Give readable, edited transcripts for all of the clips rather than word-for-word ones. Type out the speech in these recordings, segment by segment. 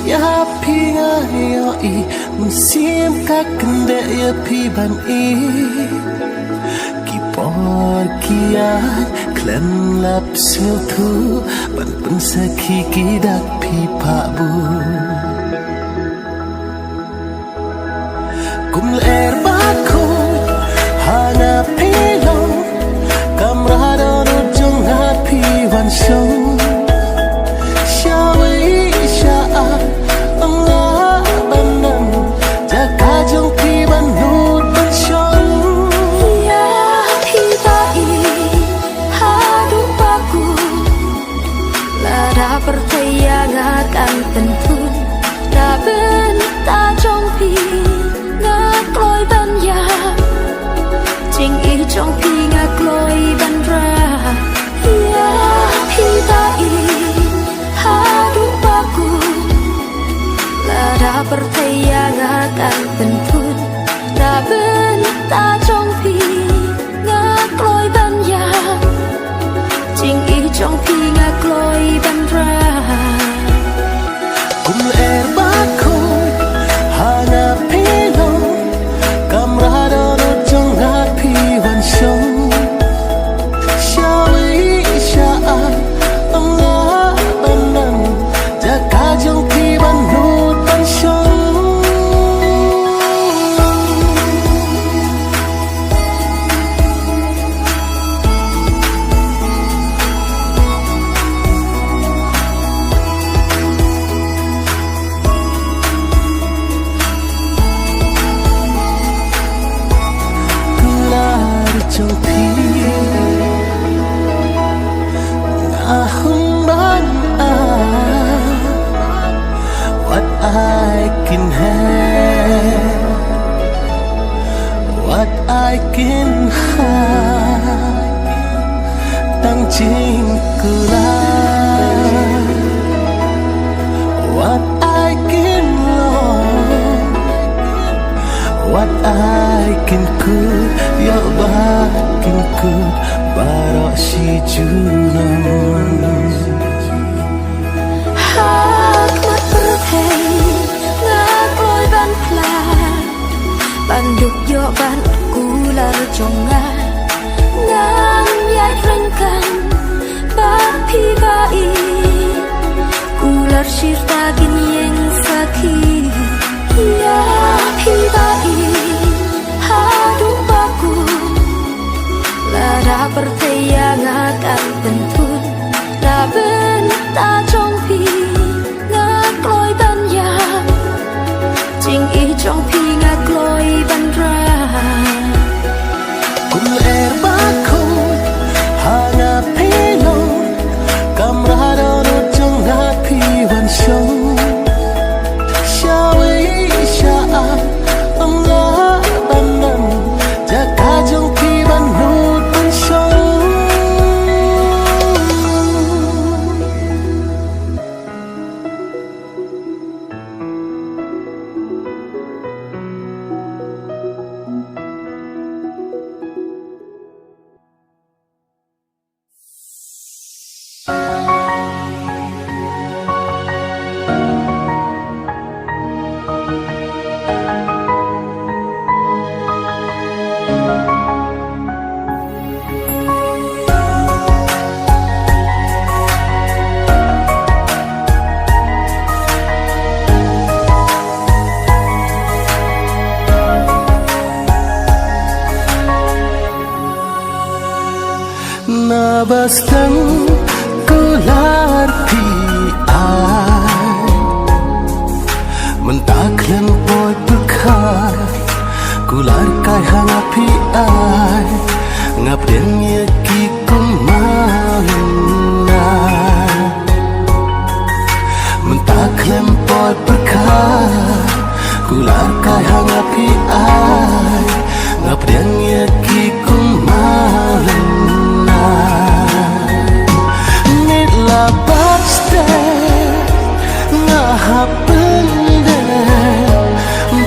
ya pi yo I mun sim ka kende ya pi ban I ki por kia klem lap sil thu ban pen sakhi ki dak pi pa bu kum er ba ko hana pi lo kamrado no jong ha pi wan show akan tentu ta bên ta trong phi ngã lối ban ya chính ý trong phi ngã lối ban ra ya phi ta I hadu baku la da percaya akan tentu ta bên ta trong phi ngã lối ban ya chính ý trong phi ngã lối ban ra kum er ba ko hana pelo kamrado no jong ha pi wan show shawi sha Allah banan jaka jong pi ban no tan show what I can have, what I can have, tang ching kulai, what I can love, what I can could, yo bakin could, barok si junong. Ban đục do ban cũ là trong ngang nhai ranh kan ban phi vai cũ là sirta gin yang sakhi ya phi vai hadu baku la da percaya akan tentu ta bên ta trong phi ngak lối ban ya chính ý trong phi ngak lối ban ra kum er ba ko hana pelo kamrado no jong ha pi wan show shawi sha Allah banan jaka jong pi ban no tan show Nabastan kular pi ai mentaklan boy bekar kular kai hang pi ai ngapden ye ki kumana mentaklan boy bekar kular kai hang pi ai ngapden ye ki kumana nila batste ngahapende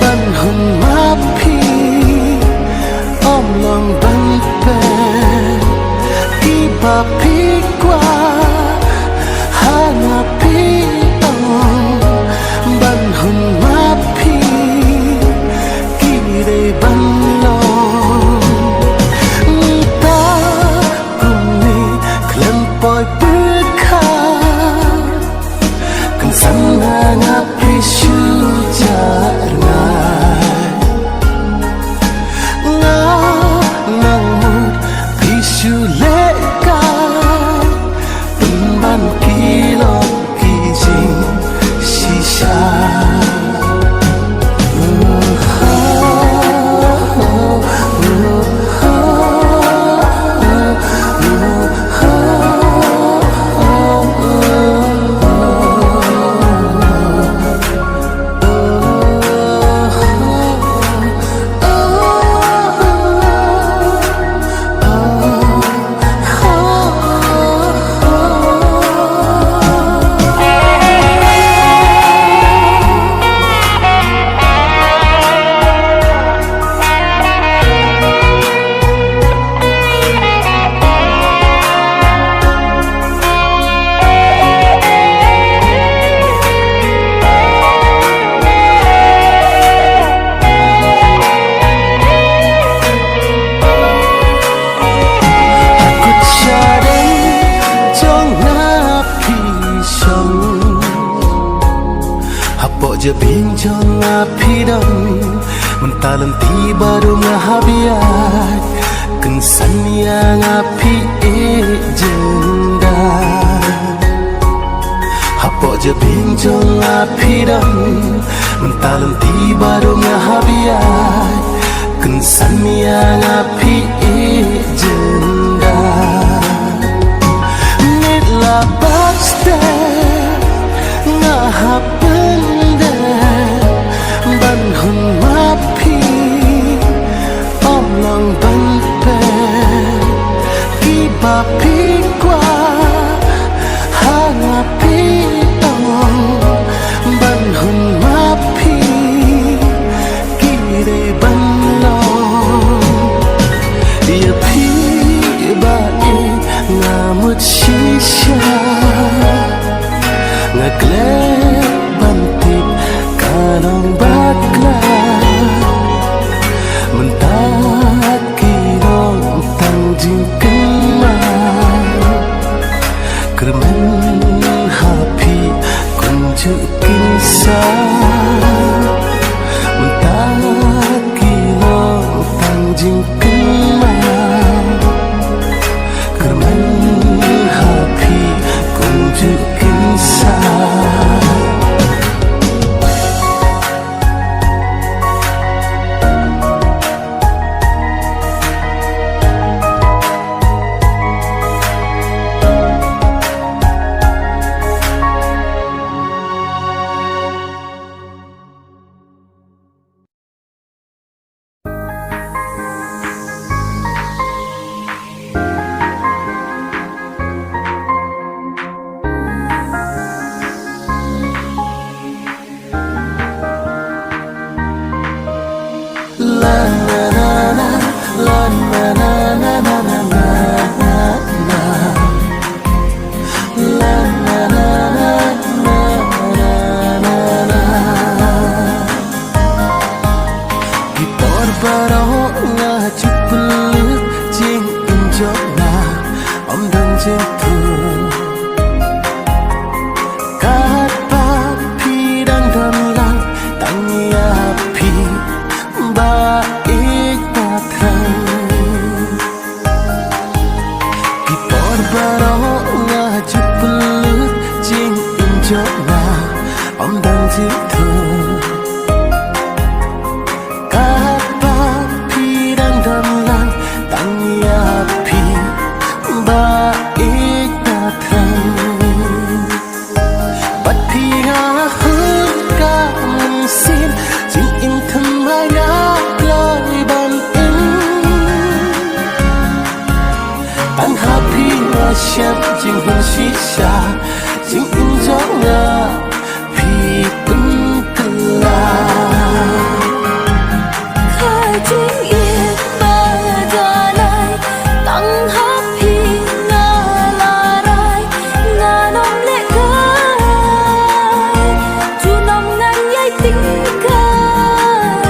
ban hun mapi om long ban pe ki papi kwa hana pi om Hapok je bincang api dong mentalan tiba dong habiat kensan yang api jenda. Hapok je bincang api dong mentalan tiba dong habiat kensan yang api jenda. Nitla bakste ngahap benda banhun mapi omlang banpe kibapi kwa hangapi tong banhun mapi kire banlong dia pi bae ngamut shisha ngeglek bantik kalong bakla mentak kirong tangjing kemang kermen hapi kunjuk kisah mentak kirong tangjing kemang kermen hapi kunjuk kisah. Siap jing hun shisha jing injongnya pi pentelah kajing yên badanai tang happy ngalarai nganom lek kai tu nom ngan yai ting kai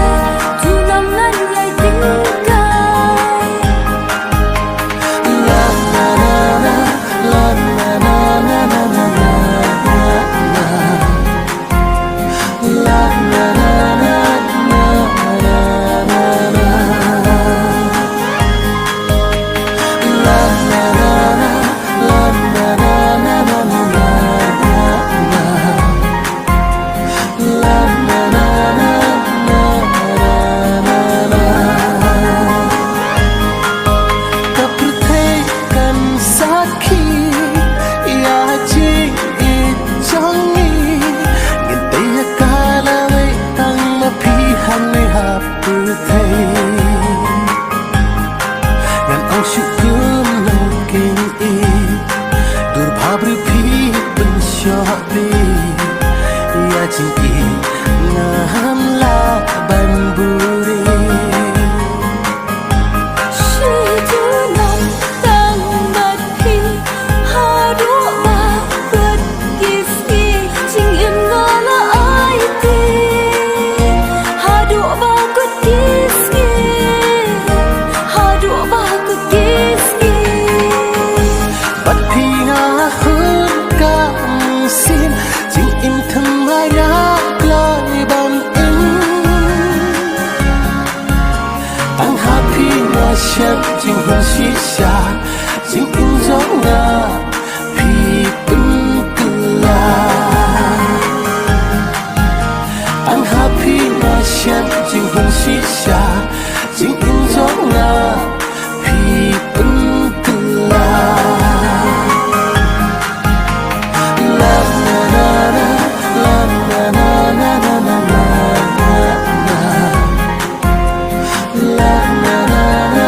tu nom ngan yai ting kai la la la la la la la la la la la la Jing im thầm ai đã siam jing hung shisha jing in zonga pi pentela la na na na la na na na na na na la na na na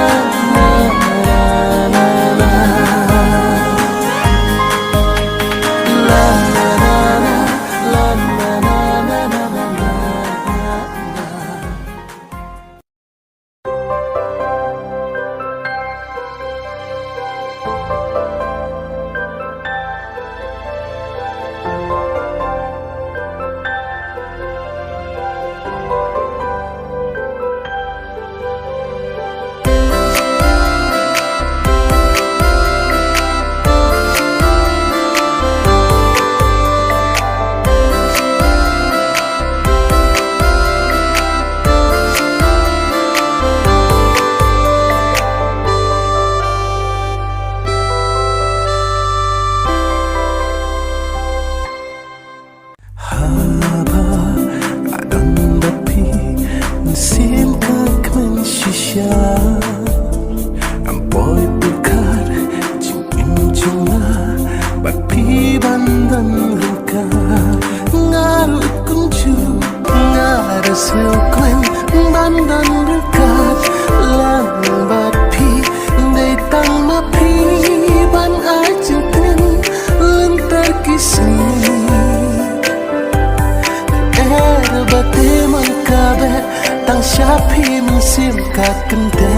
Siapi musim kakende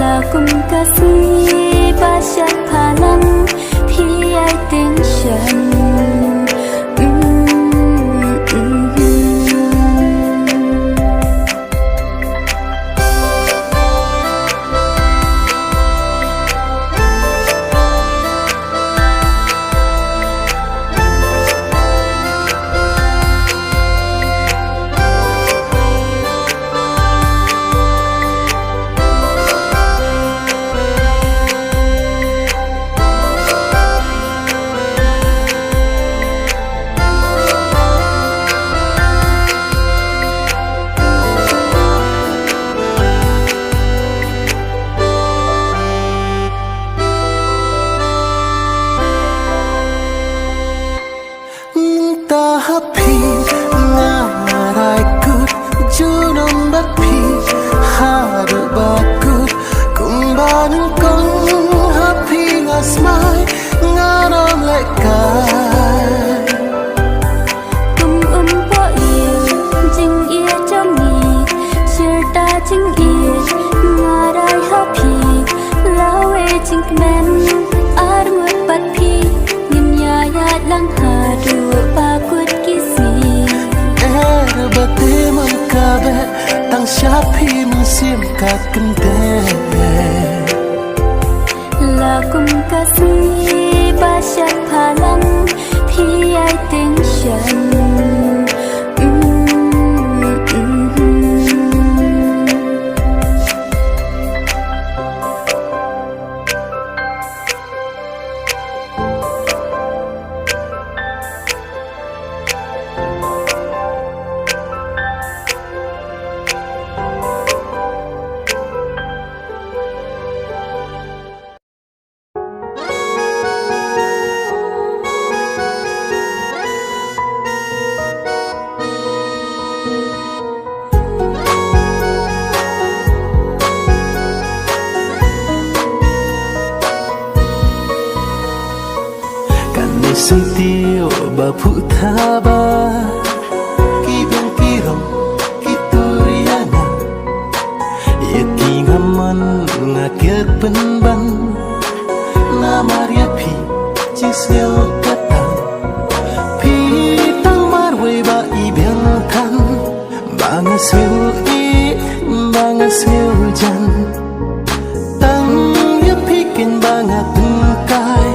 Lakum kasih basyat palang Piai tension Happy ngarai kut junum bapi hadu bakut kumban kong happy ngasmai ngaram lekai po yêu jing ia chami serta jing ia ngarai happy lawe jing men armut bapi ngimnya ya lang hadu bakut bate man kabe tang siapi musim kakende Lakum kasih basyat palang Piai tension Sentio bapu thaba Kibang kirong kituriana Yeti ngaman ngakir penban Namaria pi cisel kata Pi tang marwe ba ibiang kan Banga sel i banga sel jan Tang ya pikin banga tengkai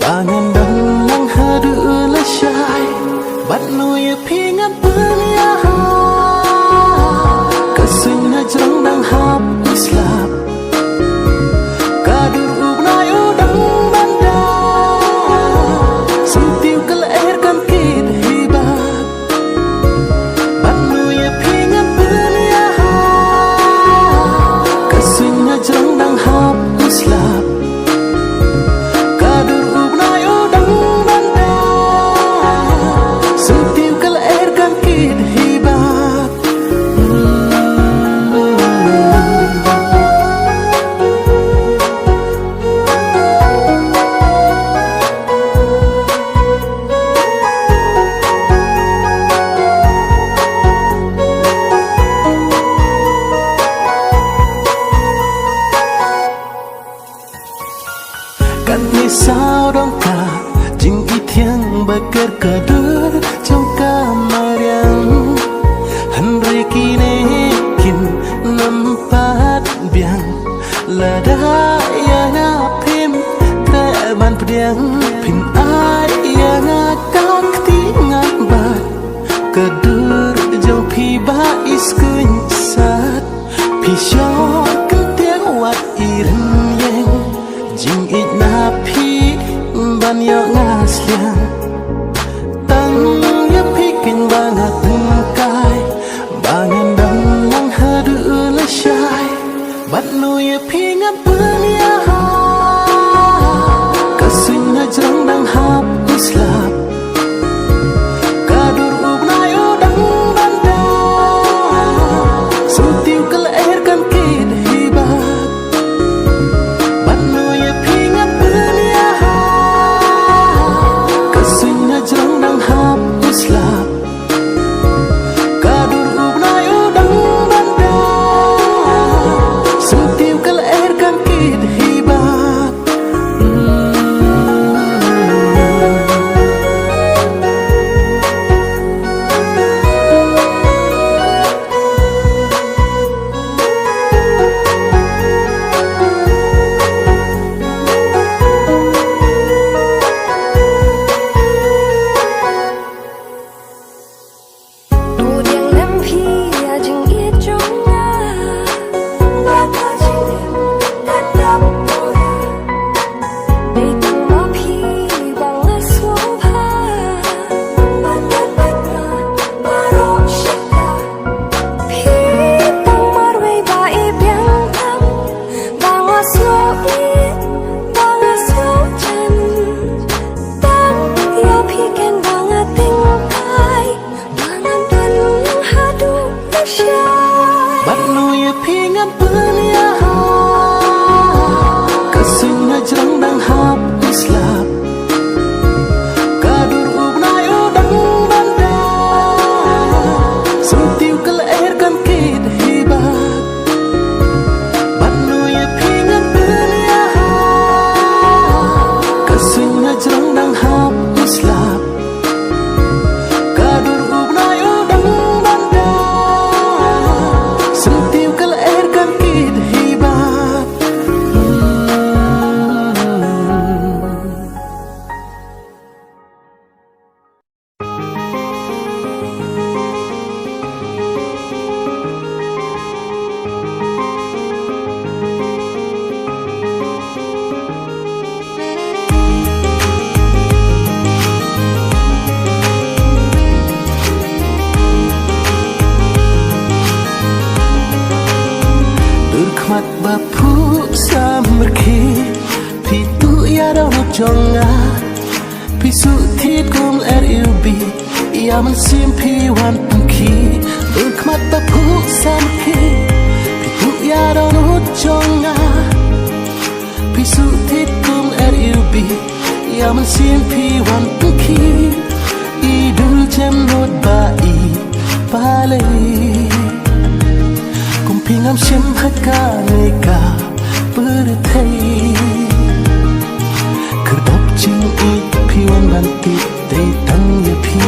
Bangan dan lang hadu la syai Bat no ya pingat belia Kesina jerang dang hap islap Kadur ubnai udang banda Sentiu kelairkan kid hibat Kadur trong kamar yang Henry kini kin nampat biang Lada yang apim Teman pediang Pin yang akak tinggal bat Kadur jauh pi bais kunysat Pi syok kentiang wat irin yang Jing it na pi ban yok ngasliang Tang ya pikin bangat tengkai Bangan dang nang hadu lesyai Bat nu ya pingat berniaha Kasuin hajrang dang hap uslap Kadur ubnai udang banda Sutiu kelahirkan kid hibat Bat nu ya pingat berniaha Kasuin hajrang dang hap uslap Kadur ubnai udang banda Sutiu kelahirkan kid hibat Bat nu ya pingat berniaha Kasuin hajrang dang hap uslap Kadur ubnai udang banda Sutiu kelahirkan kid hibat Bat nu ya pingat berniaha Kasuin hajrang dang hap uslap Kadur ubnai udang banda Sutiu kelahirkan kid hibat Durkhmat bapu samerki Pitu ya daun jonga Pisu tit kum RUB Ya mensimpi wan pengki Durkhmat bapu samerki Pitu ya daun jonga Pisu tit kum RUB Ya mensimpi wan pengki Idul jem not bai palai Kumpingam shem haka neka berthai Kerdop jing it piwan bantit Day tang ya pi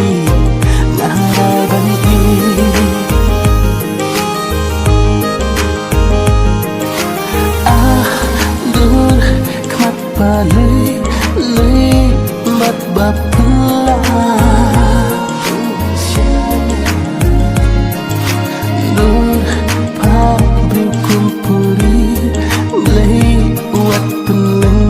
Narai banti Ah dur kmat palai Lei bat bapula Dur pabrik kumpuri Blay wat peneng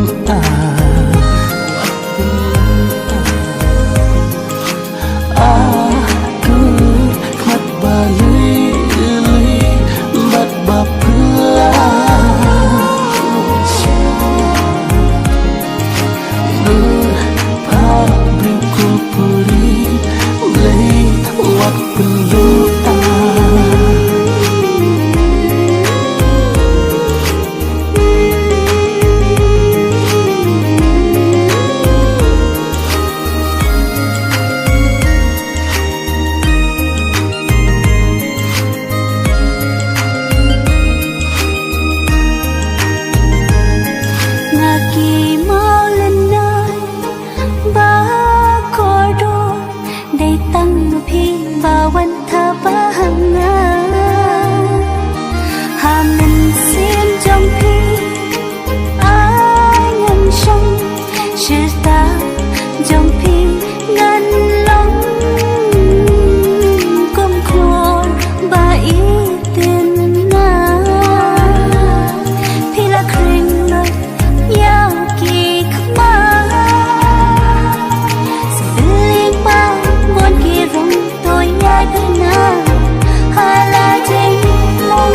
tăng phi vàวันเธอบ้างhà mình xin trong phi ai ngân sông chỉ ta trong phi ngân long công khôn ba ý tiền na phi là khinh nơi nhau kỳ khma sẽ liên bao buồn kỳ rong tôi nhai cái na hà là chính mong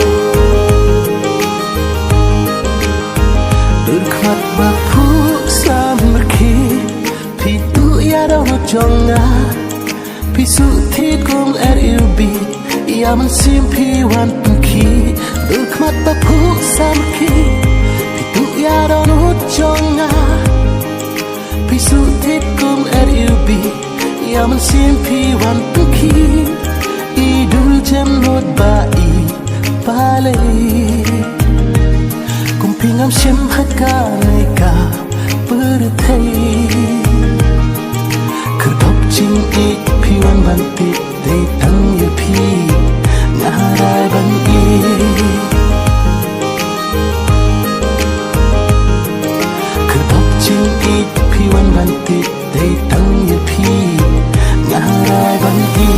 đừng khát bạc phú xa mơ khi thì tụi ya đâu nó chọn ngã thì sự thiết cũng er yêu bi ya mình xiêm phi hoàn từng khi đừng khát bạc phú xa mơ khi thì tụi ya đâu nó chọn ngã thì sự thiết cũng er yêu bi ya mình xiêm phi hoàn từng khi idul jem not ba i pale Kumpingam siem haka naika berthai Kerdop jing ik piwan bantit dei tang ye pi ngarai ban i Kerdop jing ik piwan bantit dei tang ye pi ngarai ban i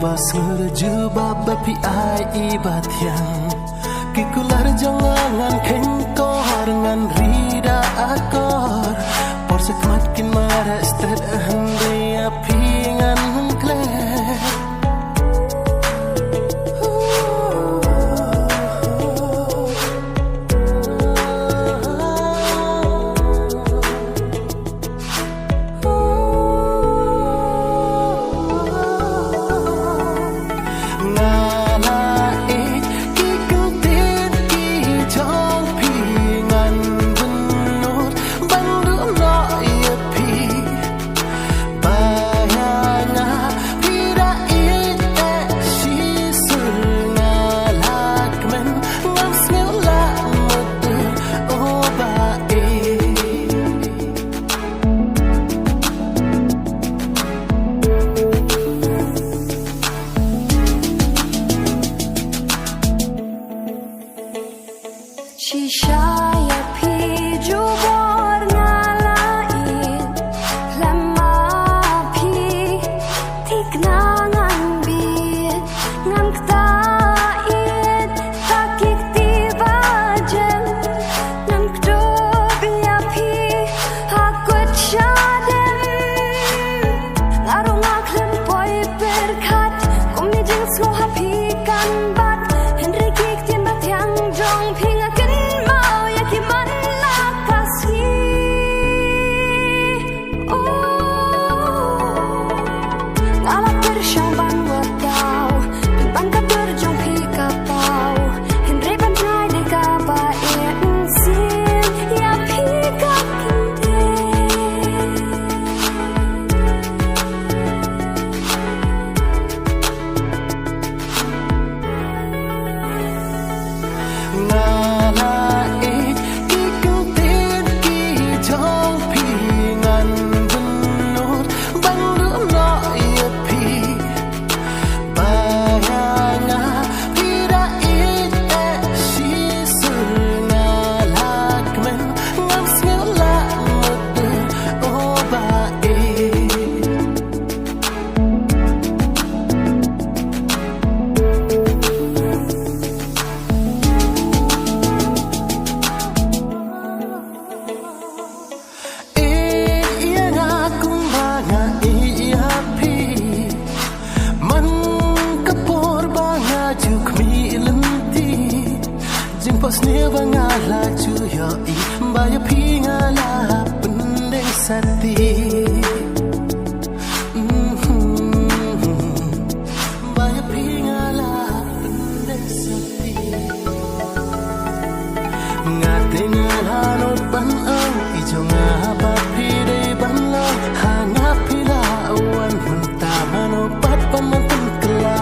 Basur juba bapi ai ibat yang kikular jangan kengkor ngan rida akor por sekmatkin mara stad hande api ngan mengkler baya pingala pendeng sati baya pingala pendeng sati ngate ngalanot ban ang ijo nga bapire ban lo hanga pila awan mantaman opat pamantan kela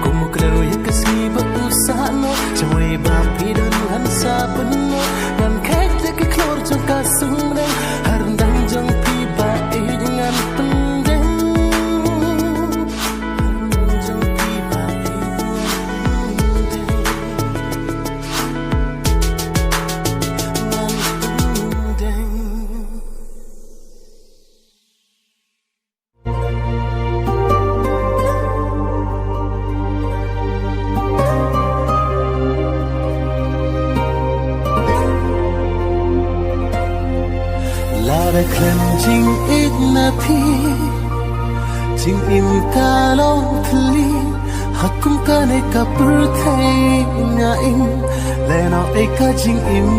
kumukro ya kasiba usano jawai bapidan hansa benno ngan kek lek klor jong kasumreng harndang jong piba dengan pendeng harndang jong piba dengan pendeng. Lara klem jing ik na pi jing im ka long thli hakum ka ne ka purthai na in le na ek ka jing im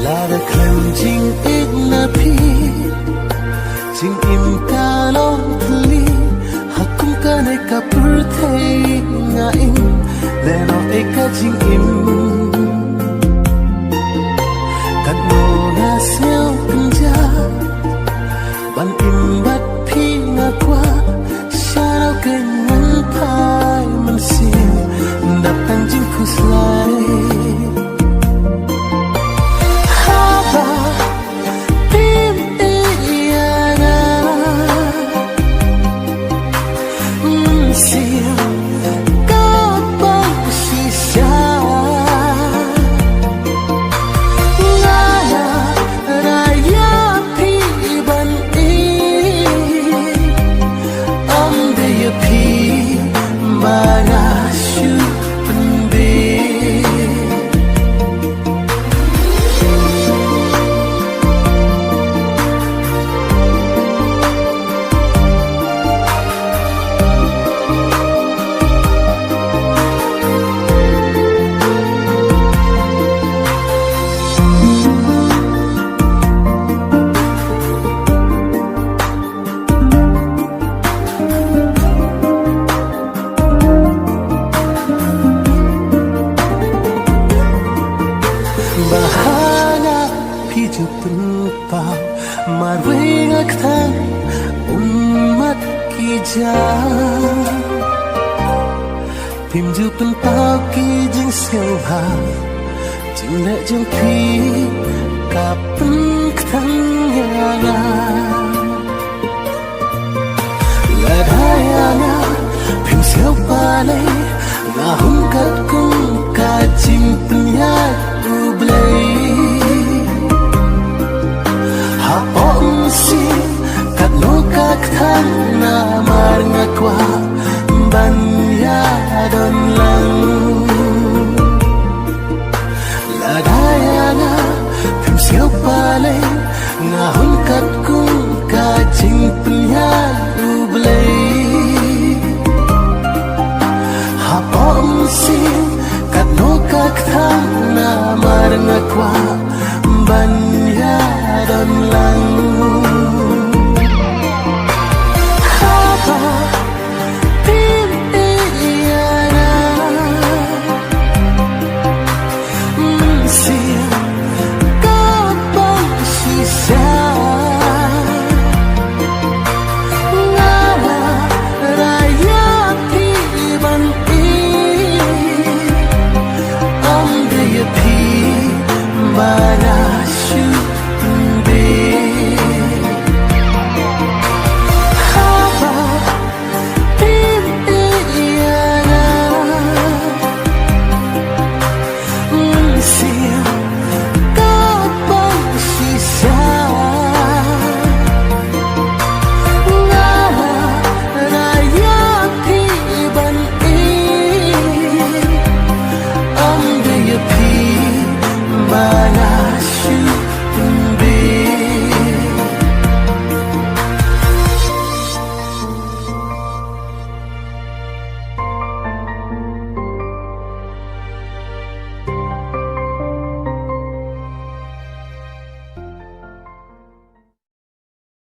Lara klem jing ik na pi jing im ka long thli hakum ka ne ka purthai nga in le na ek ka jing im kat no na seo pinja ban im bat phi nga kwa sharau ke ngan phai man sim dap tang jing khuslai bahana piju penpau marwing aktan umat kijang pimju penpau kijing selha jing lek jeng pi kapen ktang yana ladayana pim sel pale ngahum kat kung kajing penyat ublay hapon si kat no kak thang na mar